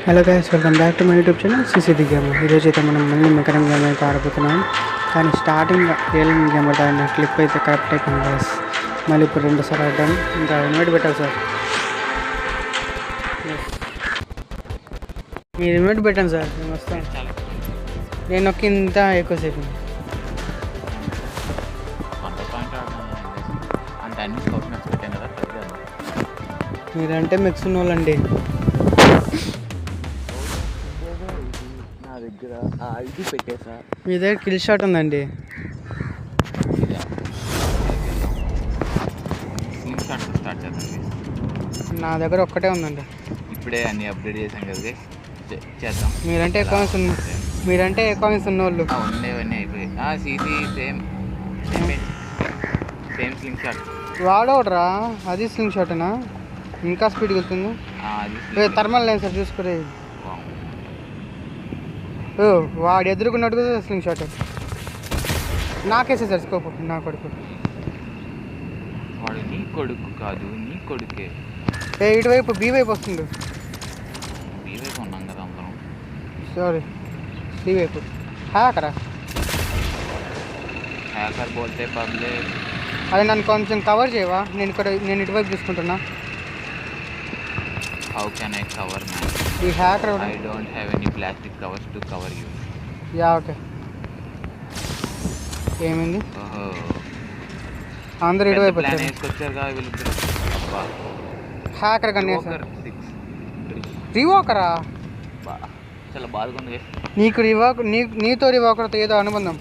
Hello guys, welcome back to my YouTube channel CCD game. ఈరోజు అయితే మనం మళ్ళీ మెకరం గేమ్ అయితే ఆడబోతున్నాం. కానీ స్టార్టింగ్ ఏలియన్ గేమ్ ఆడిన క్లిప్ అయితే కరెక్ట్ అయిపోయింది గైస్. మళ్ళీ ఇప్పుడు 2 సార్లు ఆడడం. ఇంకా ఇన్వైట్ పెట్టాలి సార్. మీరు ఇన్వైట్ పెట్టండి సార్, నేను వస్తాను. నేను ఒక ఇంత ఎక్కువసేపు మీరంటే మిక్స్ ఉన్న వాళ్ళండి. ఇది పెట్టేసా. మీ దగ్గర కిల్ షాట్ ఉందండి. నా దగ్గర ఒక్కటే ఉందండి. ఇప్పుడే అన్ని అప్డేట్ చేసాం కదా, చేద్దాం. మీరంటే అకౌంట్స్ ఉన్నోళ్ళు ఉండేవన్నీ అయిపోయాయి. సీసీ సేమ్ స్లింగ్ షాట్ వాడోడ్రా. అది స్లింగ్ షాటేనా? ఇంకా స్పీడ్కి వెళ్తుంది. థర్మల్ లైన్ సార్ చూసుకునే. వాడు ఎదుర్కొన్నట్టు స్లింగ్ షాట్ నాకేసే సార్ స్కోప్. నా కొడుకు వాడు నీ కొడుకు కాదు, నీ కొడుకే. ఇటువైపు బి వైపు వస్తుండు. బి వైపు ఉన్నాం కదా అందరం. సారీ, సి వైపు. హ్యాకరా? హ్యాకర్ బోల్తే పబ్లిక్. అది నన్ను కొంచెం కవర్ చేయవా? నేను ఇటువైపు చూసుకుంటున్నా. How can I cover, man? ఈ hacker I don't have any plastic covers to cover you. Yeah okay. ఏమైంది? అందరూ ఇటువైపు వచ్చారు. హ్యాకర్ కన్నా రివాకరా? చాలా బాగా ఉంది. నీతో రివాకర్తో ఏదో అనుబంధం.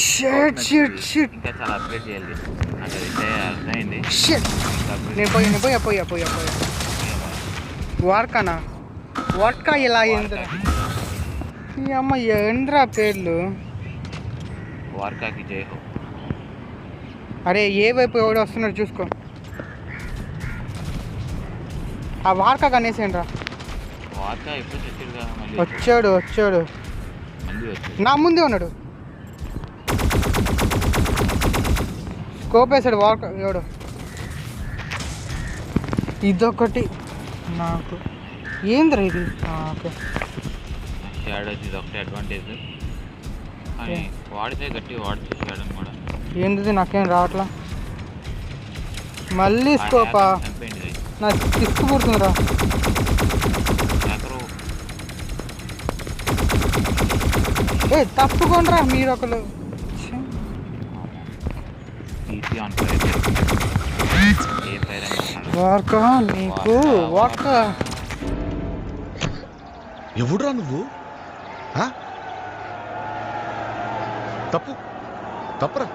Shit shit shit. ఇంకా చాలా అప్డేట్ చేయాలి. నాకు అయితే అర్థమైంది. షిట్. నేను పోయా వార్కానా? వాట్కా ఇలా ఏంద్రా? ఈ అమ్మ ఏంద్రా పేర్లు? వార్కాకి జై హో. అరే ఏ వైపు ఎవడు వస్తున్నాడు చూసుకో. ఆ వార్కా కనేసేయండి రా. వార్కా ఎప్పుడు వచ్చాడు. నా ముందే ఉన్నాడు. స్కోప్ వేసాడు వార్కా ఎవడు. ఇదొకటి నాకు ఏంద్రా ఇది. ఓకే, ఇది ఒకటి అడ్వాంటేజ్. కానీ వాడితే గట్టి వాడితే చేయడం కూడా ఏంది నాకేం రావట్లా. మళ్ళీ స్కోపా? నా తిక్కు పుడుతుందిరా. తప్పుకోండిరా మీరు ఒకరు. వార్కా నీకు వార్కా ఎవడురా నువ్వు? తప్పురా.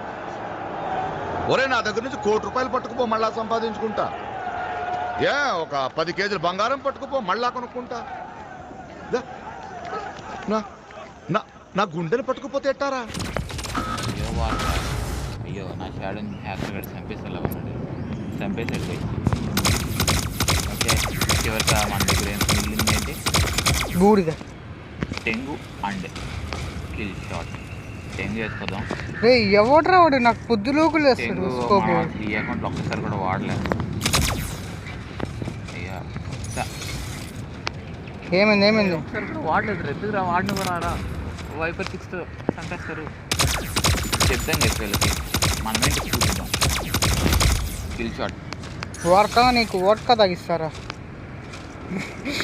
ఒరే, నా దగ్గర నుంచి ₹1,00,00,000 పట్టుకుపో, మళ్ళా సంపాదించుకుంటా. ఒక 10 కేజీలు బంగారం పట్టుకుపో, మళ్ళా కొనుక్కుంటా. నా గుండెని పట్టుకుపోతే ఎట్టారా? అయ్యో, నా షాడోని హ్యాకర్ గడి చంపేసేలా ఉన్నాడు. చంపేసాడు. ఓకే, చివరికి మన దగ్గర ఏం మిగిలింది ఏంటి? బూడిద. టెంగు అండ్ కిల్ షాట్. టెంగు వేసుకుందాం. రే ఎవడ్రా వాడు? నాకు పొద్దులోకి టెంగు ఈ అకౌంట్లో ఒక్కసారి కూడా వాడలేదు. అయ్యా ఏమైంది? ఒకసారి కూడా వాడలేదు. రెద్దురా వాడిని కూడా రా. వైపర్ 6 చంపేస్తారు. చెప్తాం చెప్పి వీళ్ళకి మనమే చూద్దాం. Kill shot. వార్కా నీకు వాట్కా తాగిస్తారా?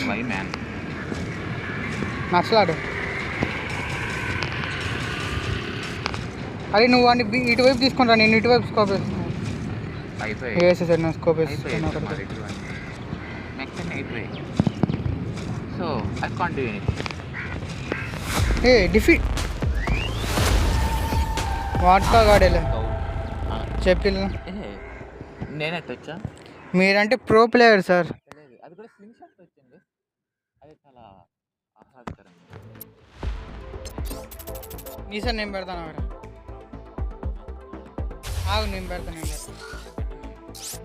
వై మ్యాన్ నచ్చలాడు. అరే నువ్వు వాడిని ఇటువైపు తీసుకుంటా, నేను ఇటువైపు స్కోప్ వేస్తున్నాను. వేసేసాడు నా స్కోప్ వేస్తున్నాను. So I can't do anything. Defeat vodka గాడేలే చెప్పిల్. నేనెట్టొచ్చా? మీరంటే ప్రో ప్లేయర్ సార్. అది కూడా స్లింగ్ షాట్ వచ్చింది. అది చాలా ఆహ్లాదకరంగా. నీ సార్ నేను పెడతాను. ఆగు, నేను పెడతాను.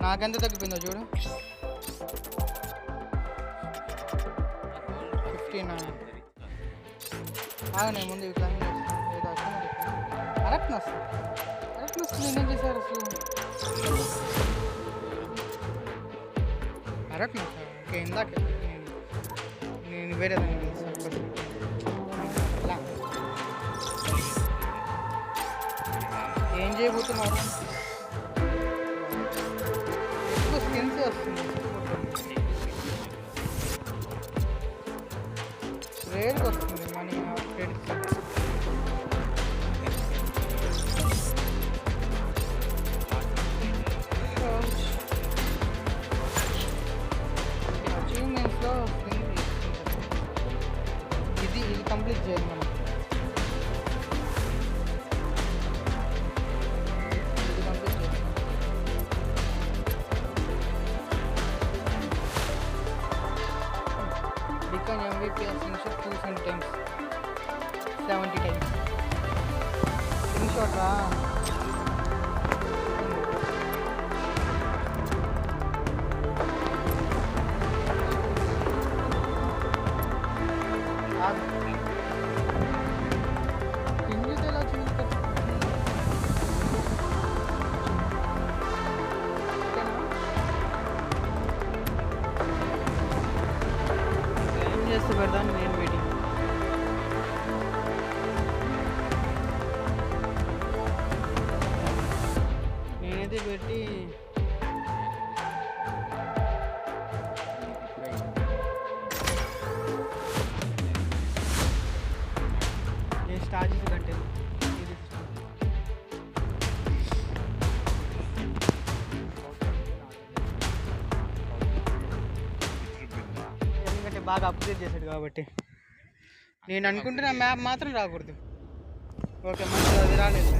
నాకెంత తగ్గిపోయిందో చూడు. 15. ఆగు, నేను ముందు ఇట్లా అరక్నస్ నేనేం చేశారు అసలు? అరట్నా సార్ ఓకే ఇందాక నేను వేరే దాన్ని తెలుసు అలా ఏం చేయబోతున్నారు ఎక్కువ స్కిన్స్ వస్తుంది రేట్కి వస్తుంది మనీ క్రెడిట్స్ అచీవ్మెంట్స్లో ఇది కంప్లీట్ చేయాలి మనం ఇది కంప్లీట్ చేయాలి become MVP of Slingshot 200 times 70 times Slingshot రా ఇంగ్లీష్ ఎలా వచ్చింది ఏం చేస్తే పెడతాను నేను వెయిటింగ్ నేనైతే పెట్టి నేను స్టార్ట్ చేసి కట్టాను ఎందుకంటే బాగా అప్డేట్ చేశాడు కాబట్టి నేను అనుకుంటున్న మ్యాప్ మాత్రం రాకూడదు ఓకే మంచిది అది రాలేదు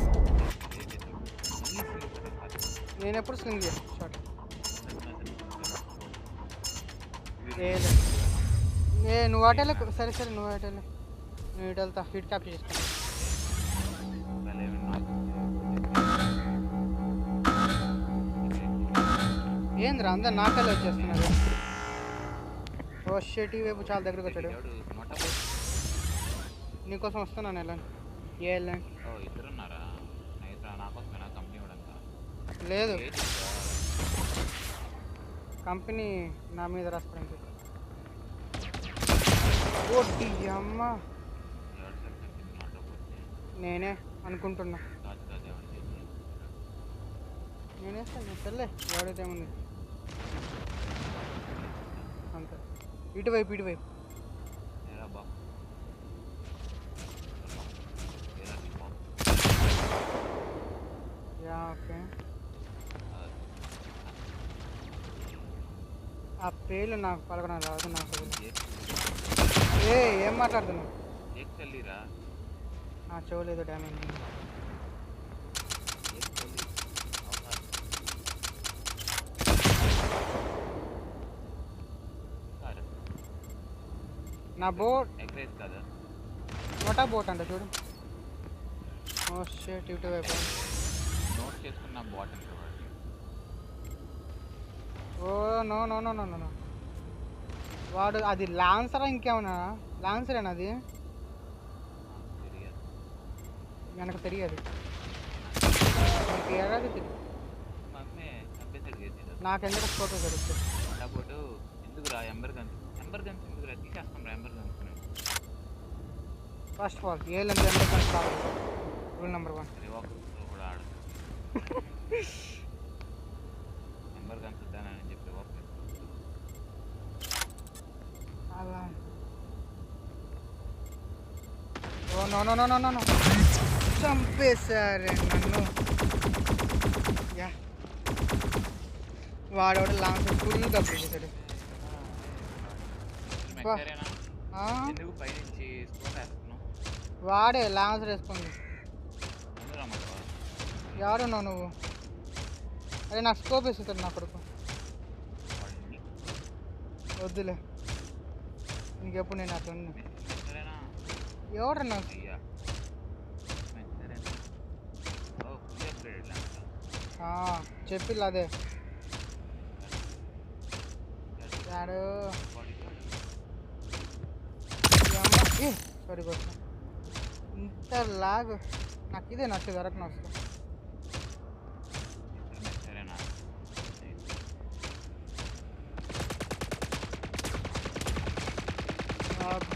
నేను ఎప్పుడు స్వింగ్ చేస్తాను షార్ట్ నువ్వు అటెల్ సరే సరే నువ్వు అటెల్ నేను ఇటు వెళ్తా హీట్ క్యాప్చర్ చేస్తాను ఏంద్రా అందరు నాకల్లే వచ్చేస్తున్నారు ఓ షెట్ ఈ వైపు చాలా దగ్గరకు వచ్చాడు నీకోసం వస్తున్నాను వెళ్ళండి ఏ వెళ్ళండి లేదు కంపెనీ నా మీద రాసుకోవడానికి ఓటి అమ్మ నేనే అనుకుంటున్నా నేనేస్తాను తెల్లే వాడైతే ఏముంది అంతే ఇటువైపు యా ఓకే ఆ పేర్లు నాకు పలకడం రాదు నాకు ఏం మాట్లాడుతున్నావు చెవులేదు డ్యామేజ్ నా బోట్ నోటా బోట్ అంట చూడు ఓ షేట్ ఇటువైపు ఓ no no no no no వాడు అది లాన్సరా ఇంకేమన్నా లాన్సరేనా అది నాకు తెలియదు నాకెందుకు ఫోటో జరుగుతుంది ఫస్ట్ ఆఫ్ ఆల్ ఏ లెంత్ ఎంబర్ గన్స్ కావాలి రూల్ నెంబర్ 1 అలా oh no no no no no చంపేశారే నన్ను యా వాడోడు లాంగ్ ఫుల్ కంప్లీట్ చేశాడు వాడే లాంగ్స్ వేసుకుంది ఎవడున్నావు నువ్వు అదే నాకు స్కోప్ వేస్తుంది నా కొడుకు వద్దులే నీకెప్పుడు నేను అట్లా ఎవడన్నా చెప్పిల్లు అదే సారీ కోసం ఇంత లాగ్ నాకు ఇదే నచ్చదు వరకు వస్తా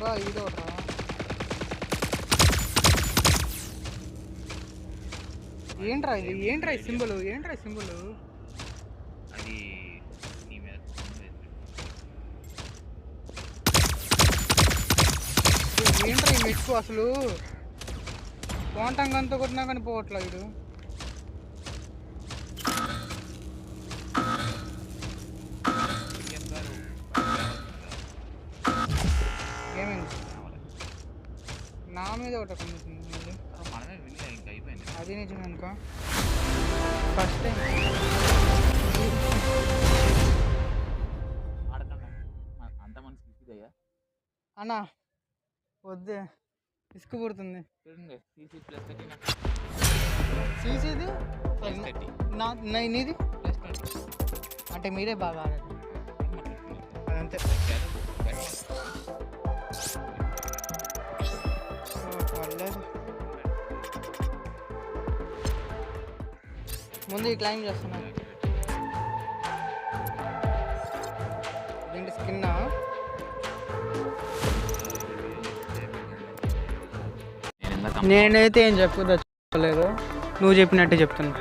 బా ఇది ఒకట్రా. ఏంట్రా ఇది? ఏంట్రా ఈ సింబల్? ఏంట్రా ఈ సింబల్? అది నీ మీద ఏంట్రా ఈ మెక్కు అసలు? బాగుంటాంగంతా కొట్టినా కానీ పోవట్లా వీడు. ఏమైంది? నా మీద ఒకటి కనిపిస్తుంది మళ్ళీ. మనమే వినలే, ఇంకా అయిపోయింది. అది నిజమే అనుకో. ఫస్ట్ టైం ఆడతాం అంత మనసు ఇదయ్యా అన్నా వద్దే, ఇసుకు పుడుతుంది. చూడండి సీసీ ప్లస్ 30 సీసీది ప్లస్ 30 నీది ప్లస్ 20 అంటే మీరే బాగా ఆడారు అదంతే. పర్లేదు. ముందు ఈ క్లైమ్ చేస్తున్నా. ఏంటి స్కిన్నా? నేనైతే ఏం చెప్పలేదు, నువ్వు చెప్పినట్టే చెప్తున్నా.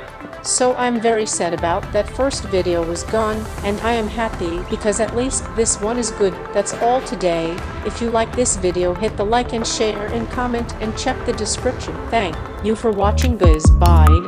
So I'm very sad about that first video was gone, and I am happy because at least this one is good. That's all today. If you like this video, hit the like and share and comment and check the description. Thank you for watching guys. Bye.